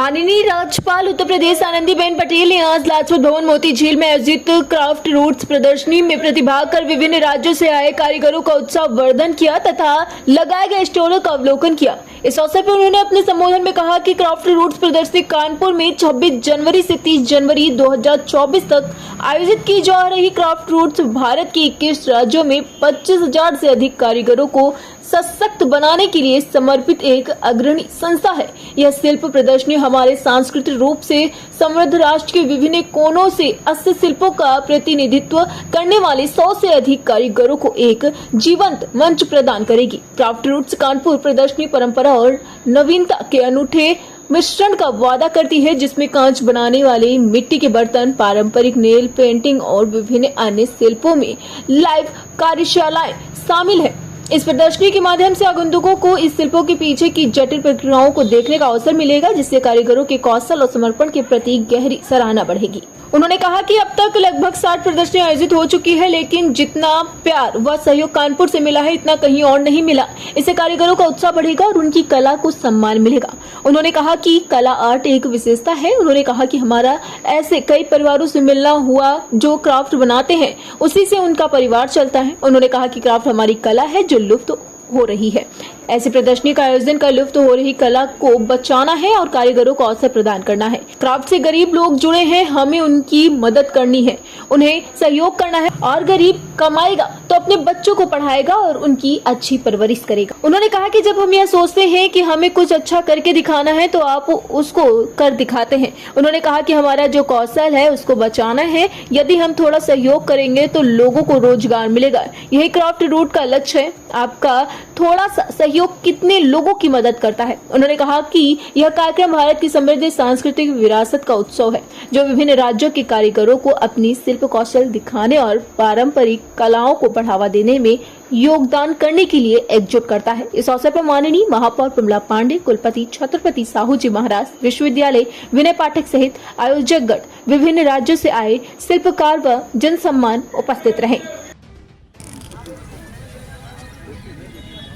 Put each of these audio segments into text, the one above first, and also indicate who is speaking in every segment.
Speaker 1: माननीय राज्यपाल उत्तर प्रदेश आनंदीबेन पटेल ने आज लाजपत भवन मोती झील में आयोजित क्राफ्ट रूट्स प्रदर्शनी में प्रतिभाग कर विभिन्न राज्यों से आए कारीगरों का उत्साह वर्धन किया तथा लगाए गए स्टॉलों का अवलोकन किया। इस अवसर पर उन्होंने अपने संबोधन में कहा कि क्राफ्ट रूट्स प्रदर्शनी कानपुर में 26 जनवरी से 30 जनवरी 2024 तक आयोजित की जा रही क्राफ्ट रूट्स भारत के 21 राज्यों में 25,000 से अधिक कारीगरों को सशक्त बनाने के लिए समर्पित एक अग्रणी संस्था है। यह शिल्प प्रदर्शनी हमारे सांस्कृतिक रूप से समृद्ध राष्ट्र के विभिन्न कोनों से 80 शिल्पों का प्रतिनिधित्व करने वाले 100 से अधिक कारीगरों को एक जीवंत मंच प्रदान करेगी। क्राफ्ट रूट्स कानपुर प्रदर्शनी परंपरा और नवीनता के अनूठे मिश्रण का वादा करती है, जिसमें कांच बनाने वाले मिट्टी के बर्तन, पारंपरिक नेल पेंटिंग और विभिन्न अन्य शिल्पों में लाइव कार्यशालाएं शामिल है। इस प्रदर्शनी के माध्यम से आगंतुकों को इस शिल्पों के पीछे की जटिल प्रक्रियाओं को देखने का अवसर मिलेगा, जिससे कारीगरों के कौशल और समर्पण के प्रति गहरी सराहना बढ़ेगी। उन्होंने कहा कि अब तक लगभग 60 प्रदर्शनी आयोजित हो चुकी है, लेकिन जितना प्यार व सहयोग कानपुर से मिला है इतना कहीं और नहीं मिला। इससे कारीगरों का उत्साह बढ़ेगा और उनकी कला को सम्मान मिलेगा। उन्होंने कहा कि कला आर्ट एक विशेषता है। उन्होंने कहा कि हमारा ऐसे कई परिवारों से मिलना हुआ जो क्राफ्ट बनाते हैं, उसी से उनका परिवार चलता है। उन्होंने कहा कि क्राफ्ट हमारी कला है जो लुप्त हो रही है। ऐसी प्रदर्शनी का आयोजन कर लुप्त हो रही कला को बचाना है और कारीगरों को अवसर प्रदान करना है। क्राफ्ट से गरीब लोग जुड़े हैं, हमें उनकी मदद करनी है, उन्हें सहयोग करना है। और गरीब कमाएगा तो अपने बच्चों को पढ़ाएगा और उनकी अच्छी परवरिश करेगा। उन्होंने कहा कि जब हम यह सोचते हैं कि हमें कुछ अच्छा करके दिखाना है तो आप उसको कर दिखाते हैं। उन्होंने कहा कि हमारा जो कौशल है उसको बचाना है। यदि हम थोड़ा सहयोग करेंगे तो लोगों को रोजगार मिलेगा। यही क्राफ्ट रूट का लक्ष्य है। आपका थोड़ा सा सहयोग कितने लोगों की मदद करता है। उन्होंने कहा कि यह कार्यक्रम भारत की समृद्ध सांस्कृतिक विरासत का उत्सव है, जो विभिन्न राज्यों के कारीगरों को अपनी शिल्प कौशल दिखाने और पारंपरिक कलाओं को बढ़ावा देने में योगदान करने के लिए एकजुट करता है। इस अवसर पर माननीय महापौर प्रमला पांडे, कुलपति छत्रपति साहू जी महाराज विश्वविद्यालय, विनय पाठक सहित आयोजक गण, विभिन्न राज्यों से आए शिल्पकार व जन सम्मान उपस्थित रहे।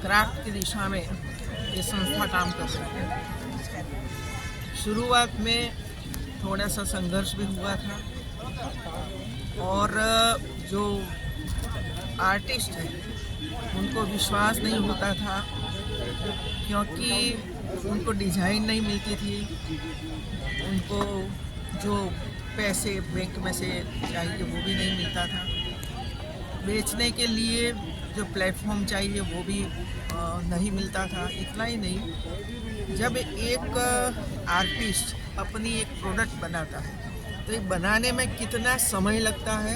Speaker 2: क्राफ्ट की दिशा में ये संस्था काम कर रही है। शुरुआत में थोड़ा सा संघर्ष भी हुआ था और जो आर्टिस्ट हैं उनको विश्वास नहीं होता था, क्योंकि उनको डिज़ाइन नहीं मिलती थी, उनको जो पैसे बैंक में से चाहिए वो भी नहीं मिलता था, बेचने के लिए जो प्लेटफॉर्म चाहिए वो भी नहीं मिलता था। इतना ही नहीं, जब एक आर्टिस्ट अपनी एक प्रोडक्ट बनाता है तो ये बनाने में कितना समय लगता है,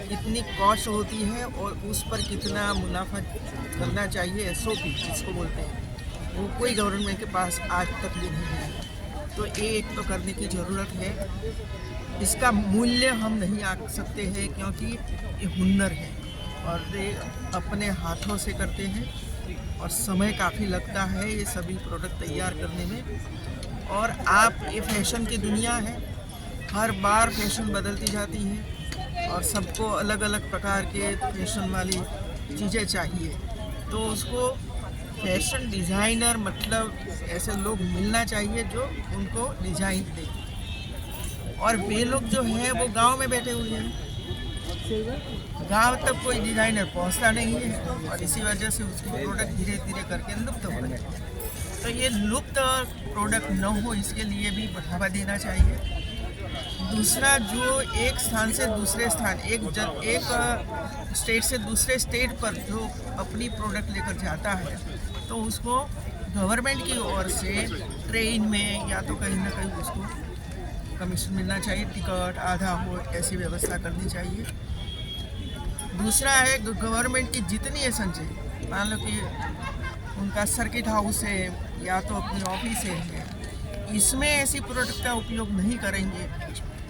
Speaker 2: कितनी कॉस्ट होती है और उस पर कितना मुनाफा करना चाहिए, SOP जिसको बोलते हैं, वो कोई गवर्नमेंट के पास आज तक भी नहीं है। तो ये एक तो करने की ज़रूरत है। इसका मूल्य हम नहीं आंक सकते हैं, क्योंकि ये हुनर है और ये अपने हाथों से करते हैं और समय काफ़ी लगता है ये सभी प्रोडक्ट तैयार करने में। और आप ये फैशन की दुनिया है, हर बार फैशन बदलती जाती है और सबको अलग अलग प्रकार के फैशन वाली चीज़ें चाहिए। तो उसको फैशन डिज़ाइनर मतलब ऐसे लोग मिलना चाहिए जो उनको डिज़ाइन दे, और वे लोग जो हैं वो गांव में बैठे हुए हैं, गांव तक कोई डिज़ाइनर पहुंचता नहीं है और इसी वजह से उसकी प्रोडक्ट धीरे धीरे करके लुप्त हो रहे हैं। तो ये लुप्त प्रोडक्ट न हो, इसके लिए भी बढ़ावा देना चाहिए। दूसरा, जो एक स्थान से दूसरे स्थान, एक स्टेट से दूसरे स्टेट पर जो अपनी प्रोडक्ट लेकर जाता है तो उसको गवर्नमेंट की ओर से ट्रेन में या तो कहीं ना कहीं उसको कमीशन मिलना चाहिए, टिकट आधा हो, ऐसी व्यवस्था करनी चाहिए। दूसरा है, गवर्नमेंट की जितनी है संचय, मान लो कि उनका सर्किट हाउस है या तो अपनी ऑफिस है, इसमें ऐसी प्रोडक्ट का उपयोग नहीं करेंगे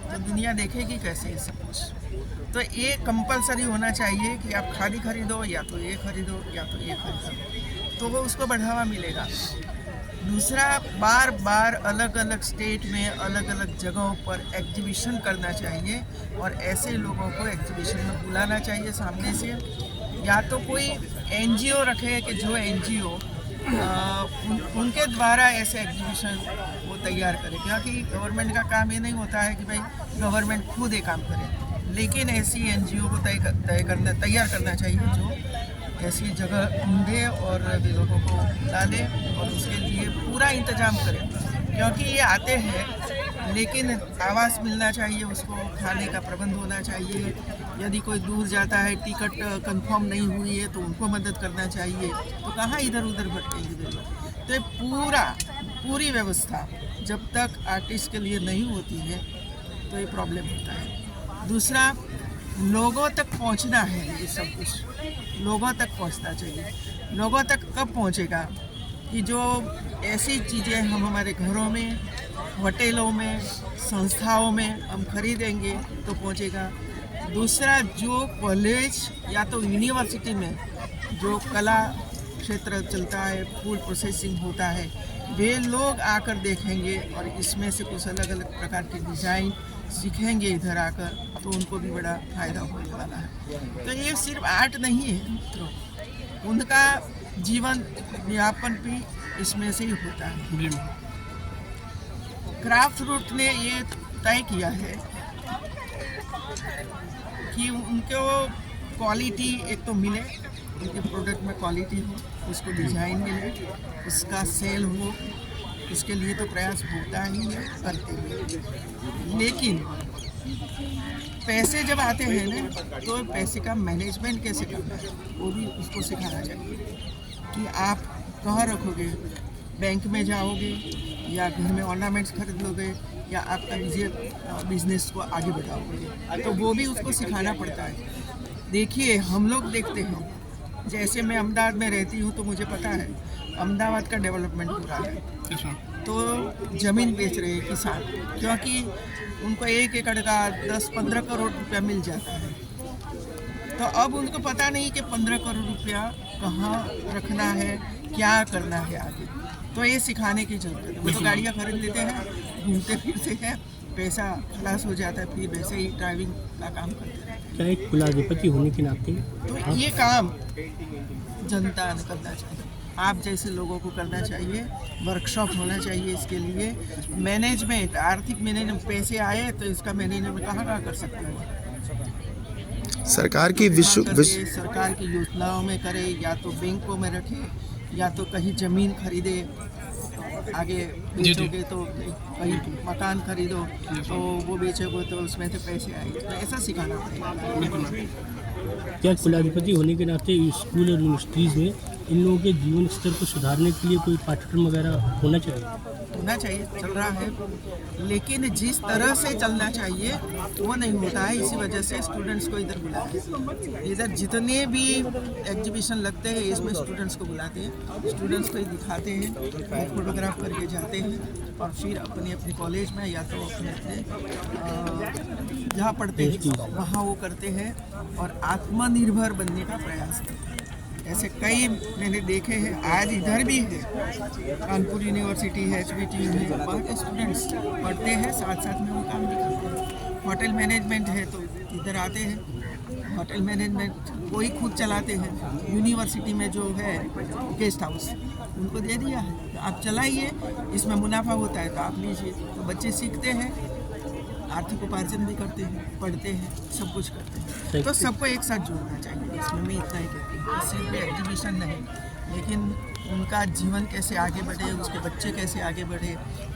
Speaker 2: तो दुनिया देखेगी कैसे ये सब कुछ। तो ये कंपलसरी होना चाहिए कि आप खादी खरीदो या तो ये खरीदो या तो ये खरीदो, तो वो उसको बढ़ावा मिलेगा। दूसरा, बार बार अलग अलग स्टेट में अलग अलग जगहों पर एग्जीबिशन करना चाहिए और ऐसे लोगों को एग्जीबिशन में बुलाना चाहिए सामने से। या तो कोई NGO रखे कि जो NGO उनके द्वारा ऐसे एग्जीबिशन वो तैयार करें, क्योंकि गवर्नमेंट का काम ये नहीं होता है कि भाई गवर्नमेंट खुद ये काम करे, लेकिन ऐसी एनजीओ को तैयार करना चाहिए जो ऐसी जगह ढूंढे और लोगों को डाले और उसके लिए पूरा इंतजाम करें, क्योंकि ये आते हैं लेकिन आवास मिलना चाहिए, उसको खाने का प्रबंध होना चाहिए। यदि कोई दूर जाता है, टिकट कंफर्म नहीं हुई है तो उनको मदद करना चाहिए, तो कहाँ इधर उधर भटकेंगे लोग। तो पूरी व्यवस्था जब तक आर्टिस्ट के लिए नहीं होती है तो ये प्रॉब्लम होता है। दूसरा, लोगों तक पहुंचना है, ये सब कुछ लोगों तक पहुंचना चाहिए। लोगों तक कब पहुंचेगा कि जो ऐसी चीज़ें हम हमारे घरों में, होटलों में, संस्थाओं में हम खरीदेंगे तो पहुंचेगा। दूसरा, जो कॉलेज या तो यूनिवर्सिटी में जो कला क्षेत्र चलता है, फूड प्रोसेसिंग होता है, वे लोग आकर देखेंगे और इसमें से कुछ अलग अलग प्रकार के डिज़ाइन सीखेंगे इधर आकर, तो उनको भी बड़ा फायदा होने वाला है। तो ये सिर्फ आर्ट नहीं है मित्रों, उनका जीवन यापन भी इसमें से ही होता है। क्राफ्ट रूट ने ये तय किया है कि उनको क्वालिटी एक तो मिले, उनके प्रोडक्ट में क्वालिटी हो, उसको डिज़ाइन मिले, उसका सेल हो, इसके लिए तो प्रयास होता ही है, करते हैं। लेकिन पैसे जब आते हैं ना, तो पैसे का मैनेजमेंट कैसे करना है वो भी उसको सिखाना चाहिए कि आप कहाँ रखोगे, बैंक में जाओगे या घर में ऑर्नामेंट्स खरीद लोगे या आपका बिजनेस को आगे बढ़ाओगे, तो वो भी उसको सिखाना पड़ता है। देखिए, हम लोग देखते हैं, जैसे मैं अहमदाबाद में रहती हूँ तो मुझे पता है अहमदाबाद का डेवलपमेंट पूरा है। तो ज़मीन बेच रहे हैं किसान, क्योंकि उनको 1 एकड़ का 10-15 करोड़ रुपया मिल जाता है। तो अब उनको पता नहीं कि 15 करोड़ रुपया कहाँ रखना है, क्या करना है आगे। तो ये सिखाने की जरूरत है। वो तो गाड़ियाँ खरीद लेते हैं, घूमते फिरते हैं, पैसा खलास हो जाता है, फिर वैसे ही ड्राइविंग का काम करते हैं।
Speaker 3: क्या एक कुलाधिपति होने के नाते
Speaker 2: तो ये काम जनता ने करना चाहिए, आप जैसे लोगों को करना चाहिए, वर्कशॉप होना चाहिए इसके लिए। मैनेजमेंट, आर्थिक मैनेजमेंट, पैसे आए तो इसका मैनेजमेंट कहाँ कर सकते हैं।
Speaker 4: सरकार की
Speaker 2: सरकार की योजनाओं में करे, या तो बैंकों में रखे, या तो कहीं ज़मीन खरीदे, आगे बेचोगे तो कहीं मकान खरीदो तो वो बेचोगे तो उसमें से पैसे आएंगे, तो ऐसा सिखाना पड़ेगा।
Speaker 3: क्या कुलाधिपति होने के नाते स्कूल और यूनिवर्सिटीज़ में इन लोगों के जीवन स्तर को सुधारने के लिए कोई पाठ्यक्रम वगैरह होना चाहिए,
Speaker 2: चल रहा है, लेकिन जिस तरह से चलना चाहिए वो नहीं होता है। इसी वजह से स्टूडेंट्स को इधर बुलाते हैं। इधर जितने भी एग्जीबिशन लगते हैं इसमें स्टूडेंट्स को बुलाते हैं, स्टूडेंट्स को दिखाते हैं, फोटोग्राफ करके जाते हैं और फिर अपने अपने कॉलेज में या तो अपने जहाँ पढ़ते हैं वहाँ वो करते हैं और आत्मनिर्भर बनने का प्रयास करते हैं। ऐसे कई मैंने देखे हैं, आज इधर भी है, कानपुर यूनिवर्सिटी है, HBTU है, वहाँ के स्टूडेंट्स पढ़ते हैं, साथ साथ में वो काम भी करते हैं। होटल मैनेजमेंट है तो इधर आते हैं, होटल मैनेजमेंट वही खुद चलाते हैं। यूनिवर्सिटी में जो है गेस्ट हाउस उनको दे दिया है, तो आप चलाइए, इसमें मुनाफा होता है तो आप लीजिए। तो बच्चे सीखते हैं, आर्थिक उपार्जन भी करते हैं, पढ़ते हैं, सब कुछ करते हैं। तो सबको एक साथ जोड़ना चाहिए, इसमें मैं इतना ही कहती हूँ। सिर्फ एग्जीबिशन नहीं, लेकिन उनका जीवन कैसे आगे बढ़े, उसके बच्चे कैसे आगे बढ़े,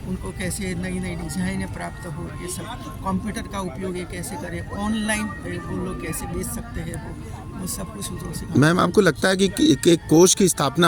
Speaker 2: उनको कैसे नई नई डिज़ाइनें प्राप्त हो, ये सब कंप्यूटर का उपयोग ये कैसे करें, ऑनलाइन वो लोग कैसे बेच सकते हैं, वो सब कुछ उनको सिखाना।
Speaker 4: मैम, आपको लगता है कि एक कोष की स्थापना